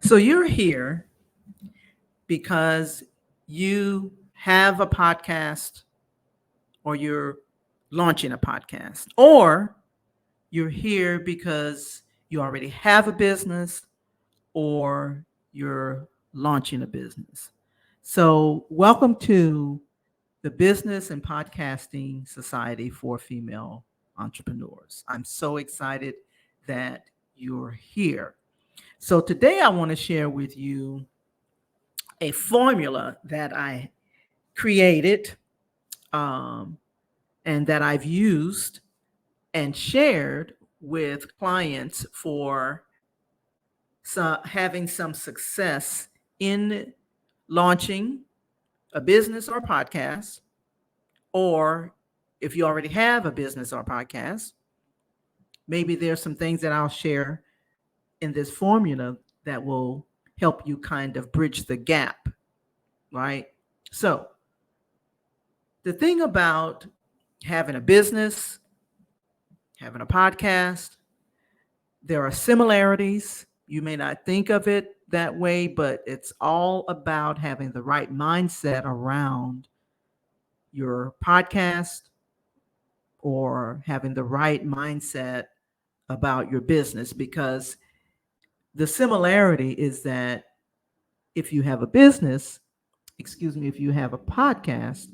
So you're here because you have a podcast or you're launching a podcast, or you're here because you already have a business or you're launching a business. So, welcome to the Business and Podcasting Society for Female Entrepreneurs. I'm so excited that you're here. So, today I want to share with you a formula that I created um, and that I've used and shared with clients for having some success in launching a business or podcast, or if you already have a business or podcast, maybe there's some things that I'll share in this formula that will help you kind of bridge the gap, right? So, the thing about having a business, having a podcast, there are similarities. You may not think of it that way, but it's all about having the right mindset around your podcast or having the right mindset about your business, because the similarity is that if you have a business, if you have a podcast,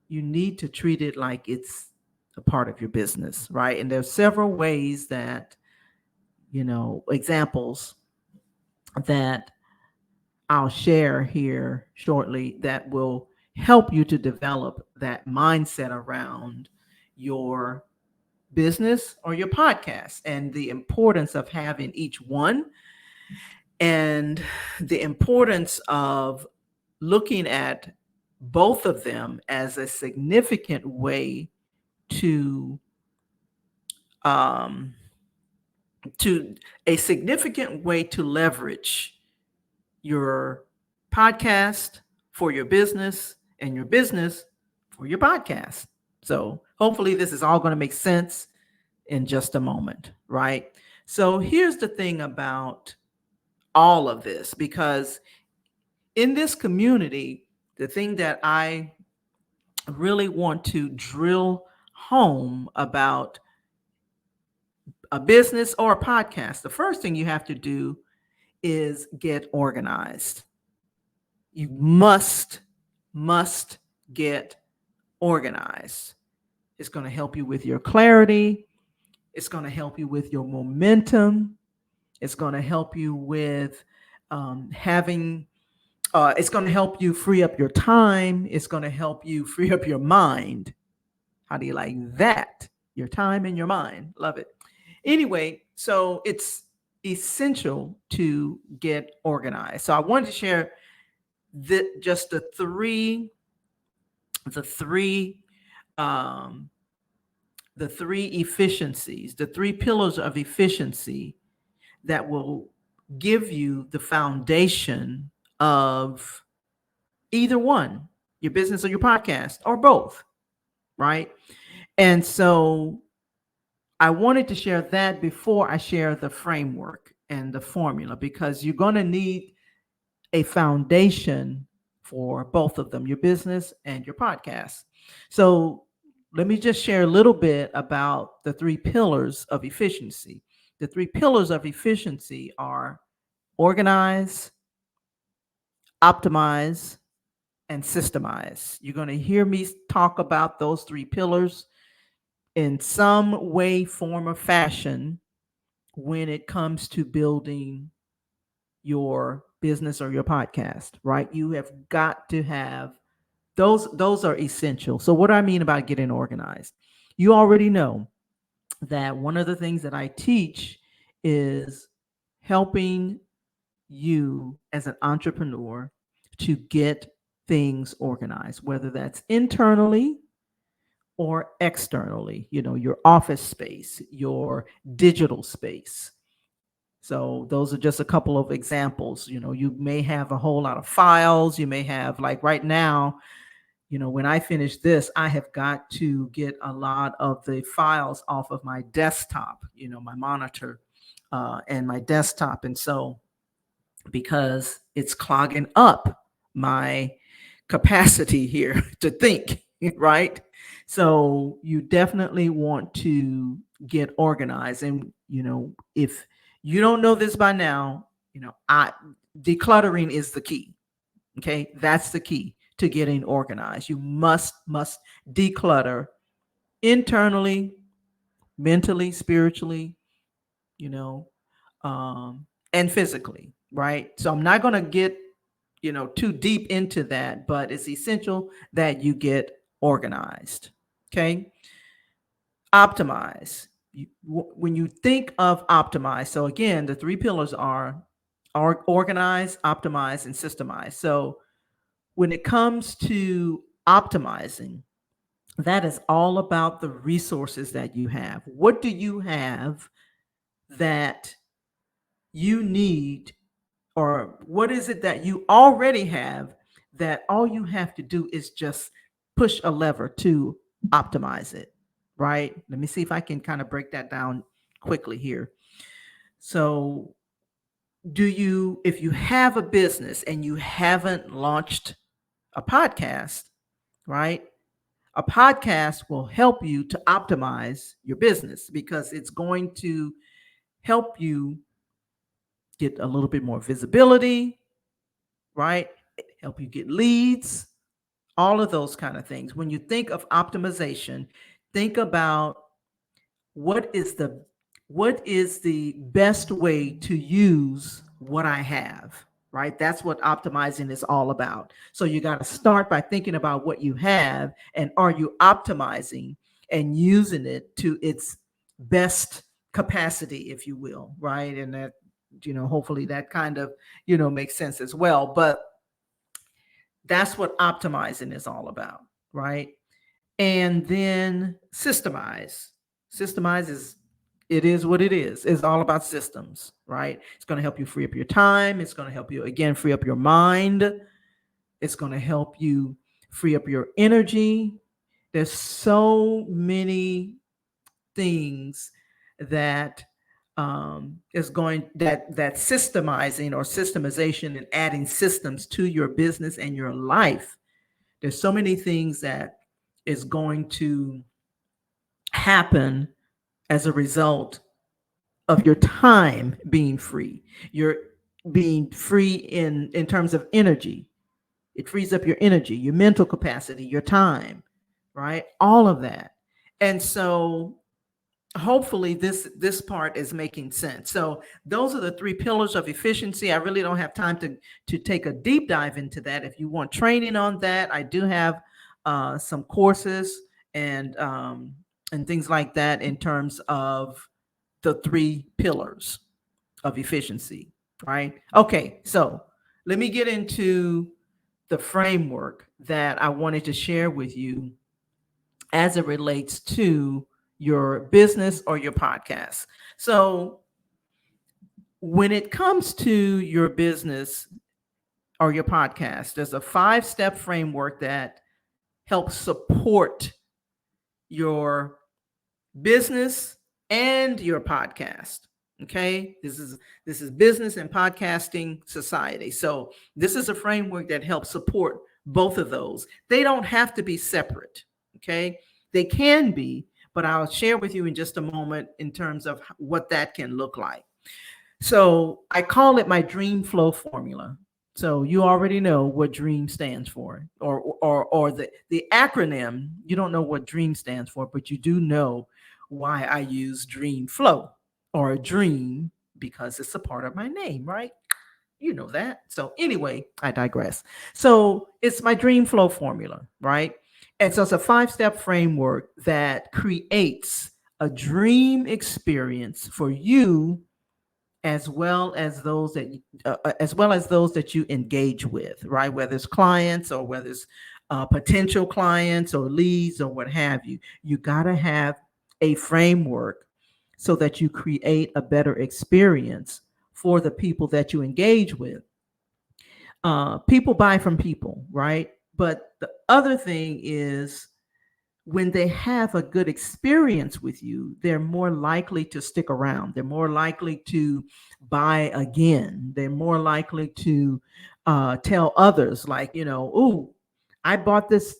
you need to treat it like it's a part of your business, right? And there's several ways that, examples that I'll share here shortly that will help you to develop that mindset around your business or your podcast and the importance of having each one, and the importance of looking at both of them as a significant way to um, to leverage your podcast for your business and your business for your podcast. So hopefully this is all going to make sense in just a moment, right? So here's the thing about all of this, because in this community, the thing that I really want to drill home about a business or a podcast, the first thing you have to do is get organized. You must get organized. It's going to help you with your clarity. It's going to help you with your momentum. It's going to help you with having, it's going to help you free up your time. It's going to help you free up your mind. How do you like that? Your time and your mind. Love it. Anyway, so it's essential to get organized. So I wanted to share just the three um, the three efficiencies, the three pillars of efficiency that will give you the foundation of either one, your business or your podcast, or both, right? And so I wanted to share that before I share the framework and the formula, because you're going to need a foundation for both of them, your business and your podcast. So let me just share a little bit about the three pillars of efficiency. The three pillars of efficiency are organize, optimize, and systemize. You're going to hear me talk about those three pillars in some way, form, or fashion when it comes to building your business or your podcast, right? You have got to have those are essential. So what do I mean about getting organized? You already know that one of the things that I teach is helping you as an entrepreneur to get things organized, whether that's internally or externally, your office space, your digital space. So those are just a couple of examples. You may have a whole lot of files. You may have, like right now, when I finish this, I have got to get a lot of the files off of my desktop, my monitor and my desktop. And so because it's clogging up my capacity here to think, right? So you definitely want to get organized. And, if you don't know this by now, decluttering is the key. Okay. That's the key to getting organized. You must declutter internally, mentally, spiritually, you know, and physically, right? So I'm not going to get, too deep into that, but it's essential that you get organized. Okay. Optimize. When you think of optimize, so again, the three pillars are organize, optimize, and systemize. So when it comes to optimizing, that is all about the resources that you have. What do you have that you need, or what is it that you already have that all you have to do is just push a lever to optimize it, right? Let me see if I can kind of break that down quickly here. So, if you have a business and you haven't launched a podcast, right? A podcast will help you to optimize your business because it's going to help you get a little bit more visibility, right? Help you get leads, all of those kind of things. When you think of optimization, think about what is the best way to use what I have, right? That's what optimizing is all about. So you got to start by thinking about what you have, and are you optimizing and using it to its best capacity, if you will, right? And that, hopefully that kind of, makes sense as well. But that's what optimizing is all about, right? And then systemize. Systemize is what it is. It's all about systems, right? It's going to help you free up your time. It's going to help you, again, free up your mind. It's going to help you free up your energy. There's so many things that that systemizing or systemization and adding systems to your business and your life. There's so many things that is going to happen as a result of your time being free. You're being free in terms of energy. It frees up your energy, your mental capacity, your time, right? All of that. And so hopefully this part is making sense. So those are the three pillars of efficiency. I really don't have time to take a deep dive into that. If you want training on that, I do have some courses and things like that in terms of the three pillars of efficiency, right? Okay, so let me get into the framework that I wanted to share with you as it relates to your business or your podcast. So when it comes to your business or your podcast, there's a 5-step framework that helps support your business and your podcast. Okay, this is Business and Podcasting Society. So this is a framework that helps support both of those. They don't have to be separate. Okay, they can be, but I'll share with you in just a moment in terms of what that can look like. So I call it my dream flow formula. So you already know what DREAM stands for, or the acronym. You don't know what DREAM stands for, but you do know why I use Dream Flow or a dream, because it's a part of my name, right? You know that. So anyway, I digress. So it's my dream flow formula, right? And so it's a 5-step framework that creates a dream experience for you, as well as those that you engage with, right? Whether it's clients or whether it's potential clients or leads or what have you. You got to have a framework so that you create a better experience for the people that you engage with. People buy from people, right? But the other thing is, when they have a good experience with you, they're more likely to stick around. They're more likely to buy again. They're more likely to tell others, like, "Ooh, I bought this,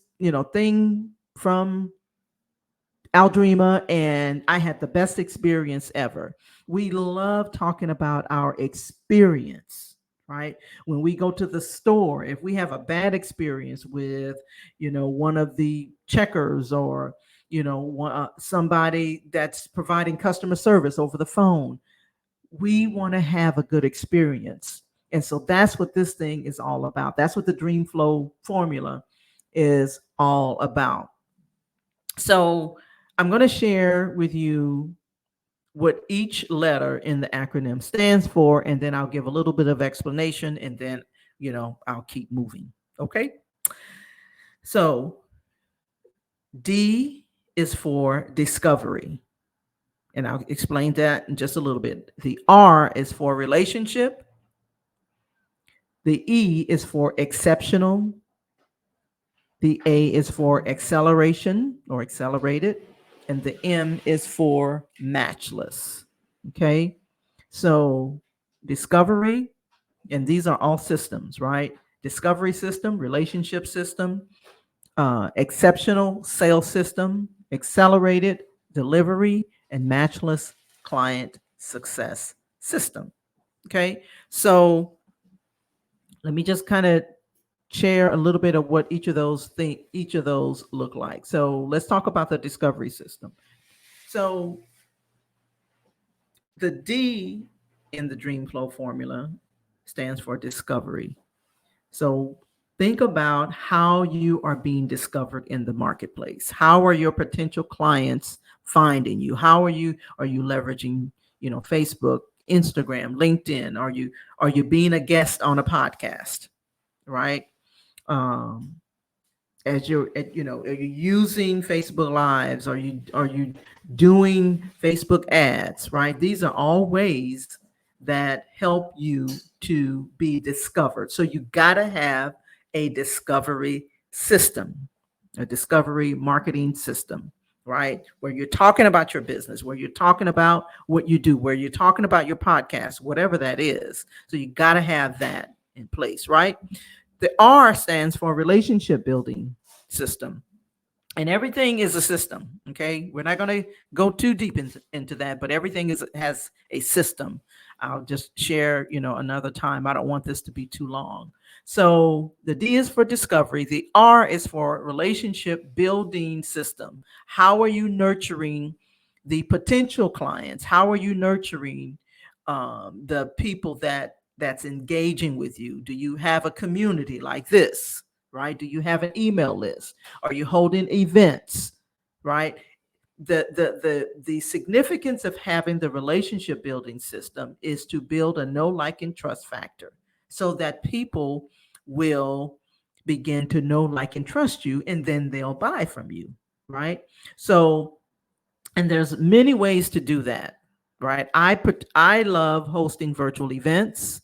thing from Aldrima, and I had the best experience ever." We love talking about our experience, right? When we go to the store, if we have a bad experience with, one of the checkers, or, somebody that's providing customer service over the phone, we want to have a good experience. And so that's what this thing is all about. That's what the Dream Flow formula is all about. So I'm going to share with you what each letter in the acronym stands for, and then I'll give a little bit of explanation, and then, I'll keep moving. Okay. So D is for discovery, and I'll explain that in just a little bit. The R is for relationship. The E is for exceptional. The A is for acceleration or accelerated. And the M is for matchless. Okay. So discovery, and these are all systems, right? Discovery system, relationship system, exceptional sales system, accelerated delivery, and matchless client success system. Okay. So let me just kind of share a little bit of what each of those look like. So let's talk about the discovery system. So the D in the Dream Flow formula stands for discovery. So think about how you are being discovered in the marketplace. How are your potential clients finding you? How are you leveraging, Facebook, Instagram, LinkedIn? Are you being a guest on a podcast, right? As you're, are you using Facebook Lives? Are you doing Facebook ads, right? These are all ways that help you to be discovered. So you got to have a discovery system, a discovery marketing system, right? Where you're talking about your business, where you're talking about what you do, where you're talking about your podcast, whatever that is. So you got to have that in place, right? The R stands for relationship building system. And everything is a system. Okay. We're not going to go too deep into that, but everything has a system. I'll just share, another time. I don't want this to be too long. So the D is for discovery. The R is for relationship building system. How are you nurturing the potential clients? How are you nurturing the people that's engaging with you? Do you have a community like this, right? Do you have an email list? Are you holding events, right? The significance of having the relationship building system is to build a know, like, and trust factor, so that people will begin to know, like, and trust you, and then they'll buy from you, right? So, and there's many ways to do that, right? I love hosting virtual events.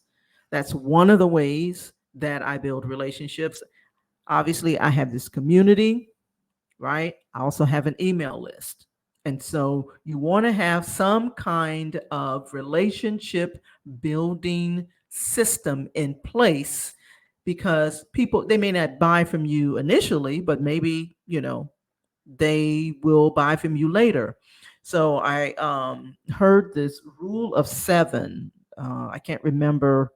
That's one of the ways that I build relationships. Obviously, I have this community, right? I also have an email list. And so you want to have some kind of relationship building system in place, because people, they may not buy from you initially, but maybe, they will buy from you later. So I heard this rule of seven. I can't remember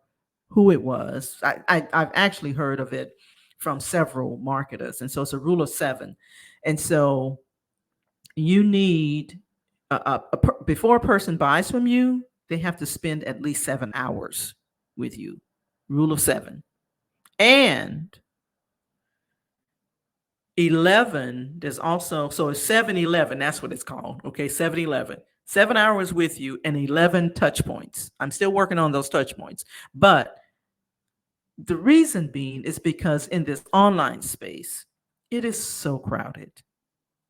who it was. I've actually heard of it from several marketers. And so it's a rule of seven. And so you need, before a person buys from you, they have to spend at least 7 hours with you. Rule of seven. And 11, there's also, so it's 7-11, that's what it's called. Okay, 7-11. 7 hours with you and 11 touch points. I'm still working on those touch points. But the reason being is because in this online space, it is so crowded.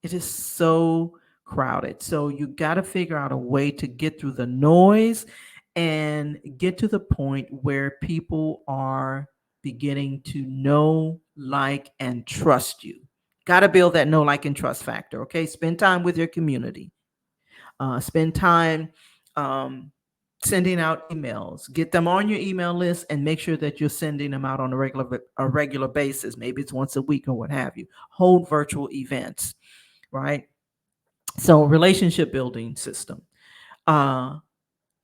It is so crowded. So you got to figure out a way to get through the noise and get to the point where people are beginning to know, like, and trust you. Got to build that know, like, and trust factor. Okay. Spend time with your community. Spend time sending out emails. Get them on your email list and make sure that you're sending them out on a regular basis. Maybe it's once a week or what have you. Hold virtual events, right? So relationship building system. Uh,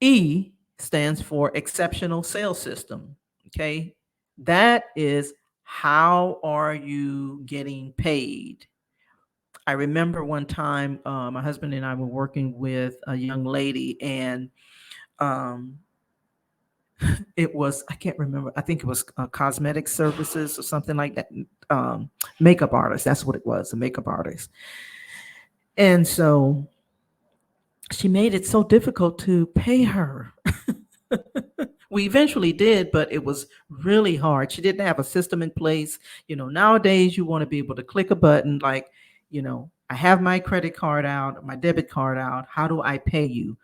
E stands for exceptional sales system. Okay. That is, how are you getting paid? I remember one time my husband and I were working with a young lady, and um, it was, I can't remember, I think it was cosmetic services or something like that. Makeup artist, that's what it was, a makeup artist. And so she made it so difficult to pay her. We eventually did, but it was really hard. She didn't have a system in place. Nowadays you want to be able to click a button like, I have my credit card out, my debit card out. How do I pay you?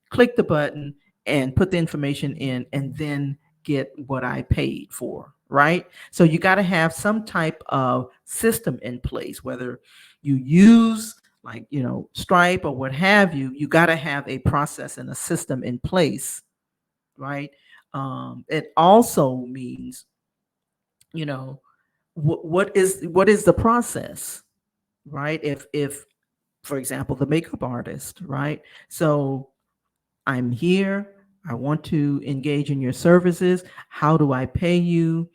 Click the button and put the information in, and then get what I paid for, right? So you got to have some type of system in place, whether you use like, Stripe or what have you. You got to have a process and a system in place, right? It also means, what is the process, right? If for example, the makeup artist, right? So I'm here, I want to engage in your services. How do I pay you?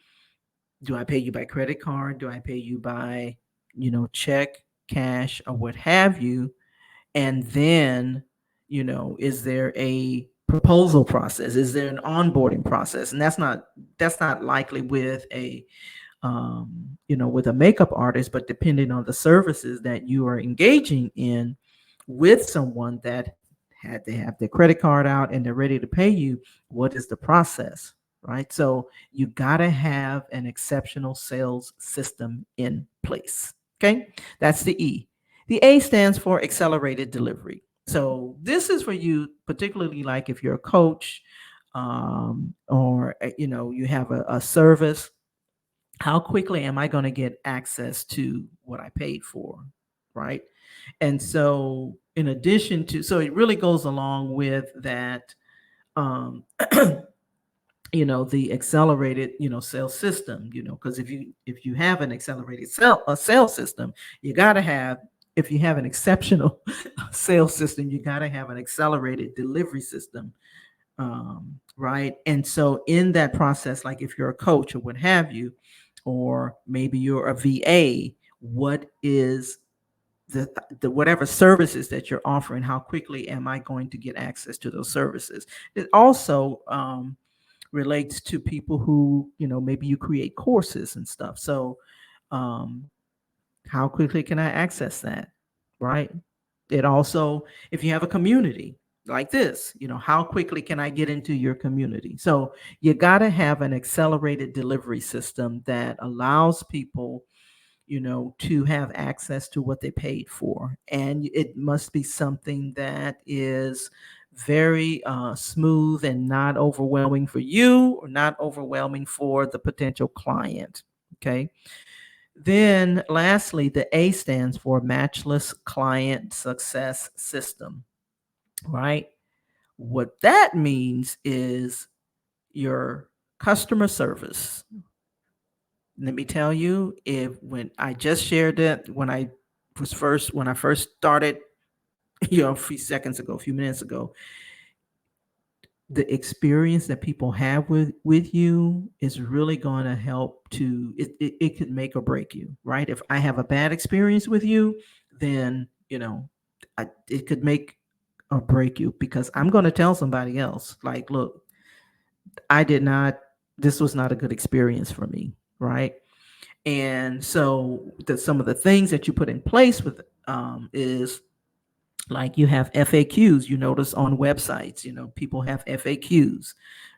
Do I pay you by credit card? Do I pay you by, check, cash, or what have you? And then, is there a proposal process? Is there an onboarding process? And that's not likely with with a makeup artist, but depending on the services that you are engaging in with someone that they have their credit card out and they're ready to pay you, what is the process, right? So you got to have an exceptional sales system in place. Okay, that's the E. The A stands for accelerated delivery. So this is for you, particularly like if you're a coach, or you have a service. How quickly am I going to get access to what I paid for, right? And so, in addition to, so it really goes along with that, um, the accelerated, sales system, because if you have an accelerated sales system, you got to have, if you have an exceptional sales system, you got to have an accelerated delivery system, right? And so in that process, like if you're a coach or what have you, or maybe you're a VA, what is the whatever services that you're offering, how quickly am I going to get access to those services? It also relates to people who, maybe you create courses and stuff. So um, how quickly can I access that, right? It also, if you have a community like this, how quickly can I get into your community? So you got to have an accelerated delivery system that allows people, to have access to what they paid for. And it must be something that is very smooth and not overwhelming for you or not overwhelming for the potential client. Okay. Then lastly, the A stands for Matchless Client Success System, right? What that means is your customer service. Let me tell you, if when I just shared that, when I first started, a few seconds ago, a few minutes ago, the experience that people have with you is really going to help to it could make or break you, right? If I have a bad experience with you, then it could make or break you, because I'm going to tell somebody else like, look, I did not, this was not a good experience for me, right? And so some of the things that you put in place with is like you have FAQs. You notice on websites, people have FAQs,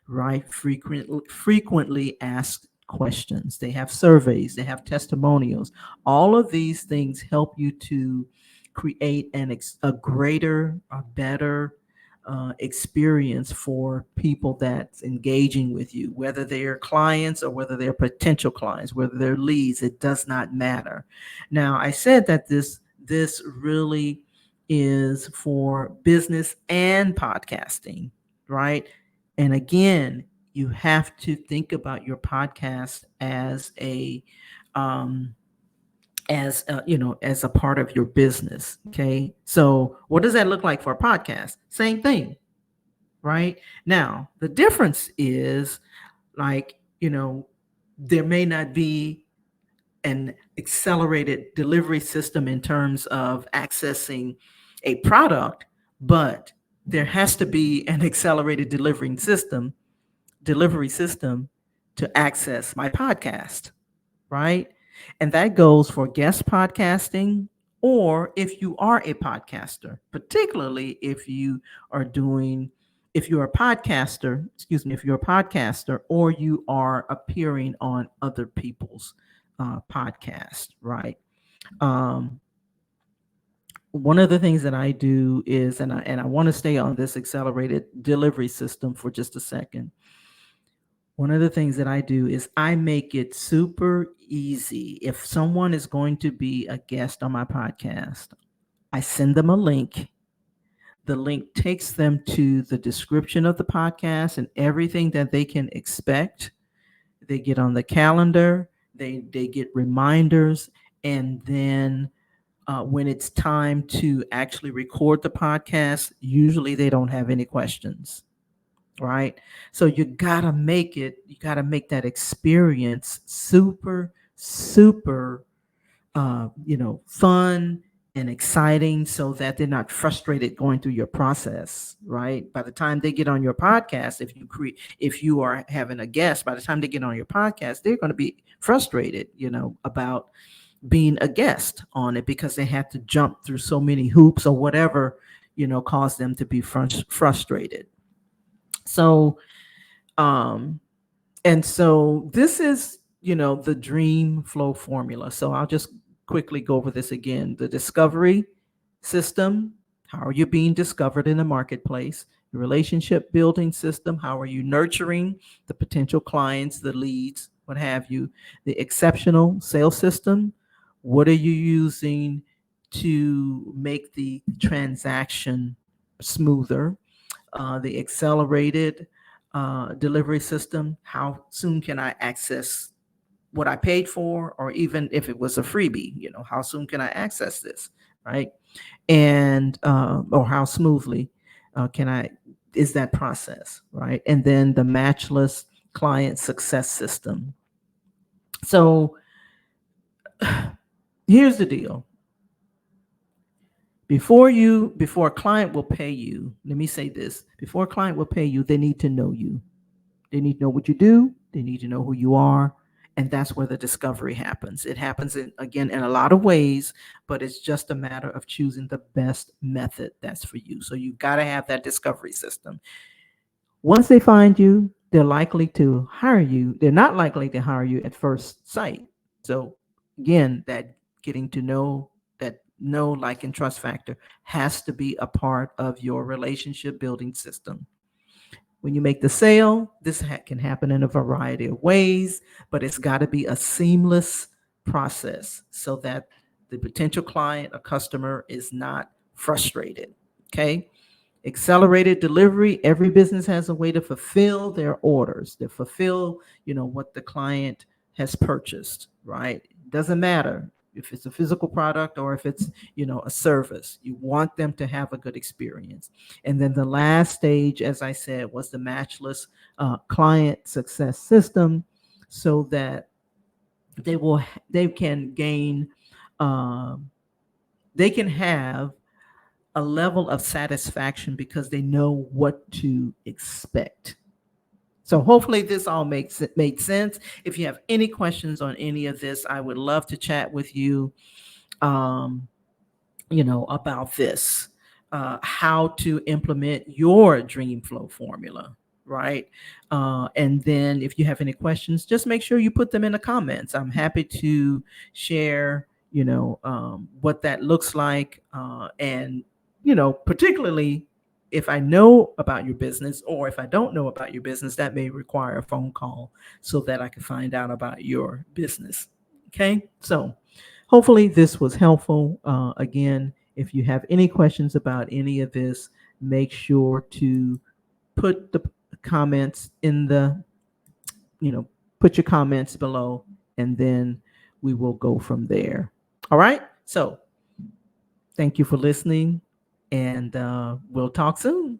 right? Frequently asked questions. They have surveys, they have testimonials. All of these things help you to create a greater, a better experience for people that's engaging with you, whether they're clients or whether they're potential clients, whether they're leads. It does not matter. Now, I said that this really is for business and podcasting, right? And again, you have to think about your podcast as a as a part of your business. Okay, so what does that look like for a podcast? Same thing, right? Now the difference is, like, there may not be an accelerated delivery system in terms of accessing a product, but there has to be an accelerated delivery system to access my podcast, right? And that goes for guest podcasting, or if you are a podcaster, particularly if you're a podcaster, if you're a podcaster, or you are appearing on other people's podcast, right? Um, One of the things that I do is, and I want to stay on this accelerated delivery system for just a second. One of the things that I do is I make it super easy. If someone is going to be a guest on my podcast, I send them a link. The link takes them to the description of the podcast and everything that they can expect. They get on the calendar, they get reminders, and then when it's time to actually record the podcast, usually they don't have any questions, right? So you gotta make that experience super, super, fun and exciting, so that they're not frustrated going through your process, right? By the time they get on your podcast, if you are having a guest, by the time they get on your podcast, they're going to be frustrated, about being a guest on it, because they had to jump through so many hoops or whatever, caused them to be frustrated. So, and so this is, the dream flow formula. So I'll just quickly go over this again. The discovery system: how are you being discovered in the marketplace? Your relationship building system: how are you nurturing the potential clients, the leads, what have you? The exceptional sales system: what are you using to make the transaction smoother? The accelerated delivery system: how soon can I access what I paid for, or even if it was a freebie, how soon can I access this, right? And or how smoothly is that process, right? And then the matchless client success system. So here's the deal. Before a client will pay you, let me say this: before a client will pay you, they need to know you. They need to know what you do. They need to know who you are. And that's where the discovery happens. It happens in a lot of ways, but it's just a matter of choosing the best method that's for you. So you've got to have that discovery system. Once they find you, they're likely to hire you. They're not likely to hire you at first sight. So again, that getting to know, that know, like, and trust factor has to be a part of your relationship building system. When you make the sale, this can happen in a variety of ways, but it's got to be a seamless process so that the potential client or customer is not frustrated. Okay. Accelerated delivery: every business has a way to fulfill their orders, to fulfill, what the client has purchased, right? It doesn't matter if it's a physical product or if it's, a service. You want them to have a good experience. And then the last stage, as I said, was the matchless client success system, so that they can gain, they can have a level of satisfaction because they know what to expect. So hopefully this all made sense. If you have any questions on any of this, I would love to chat with you, about this, how to implement your dream flow formula, right? And then if you have any questions, just make sure you put them in the comments. I'm happy to share, what that looks like, and particularly if I know about your business, or if I don't know about your business, that may require a phone call so that I can find out about your business. Okay. So hopefully this was helpful. Again, if you have any questions about any of this, make sure to put the comments in the, you know, put your comments below, and then we will go from there. All right. So thank you for listening, and we'll talk soon.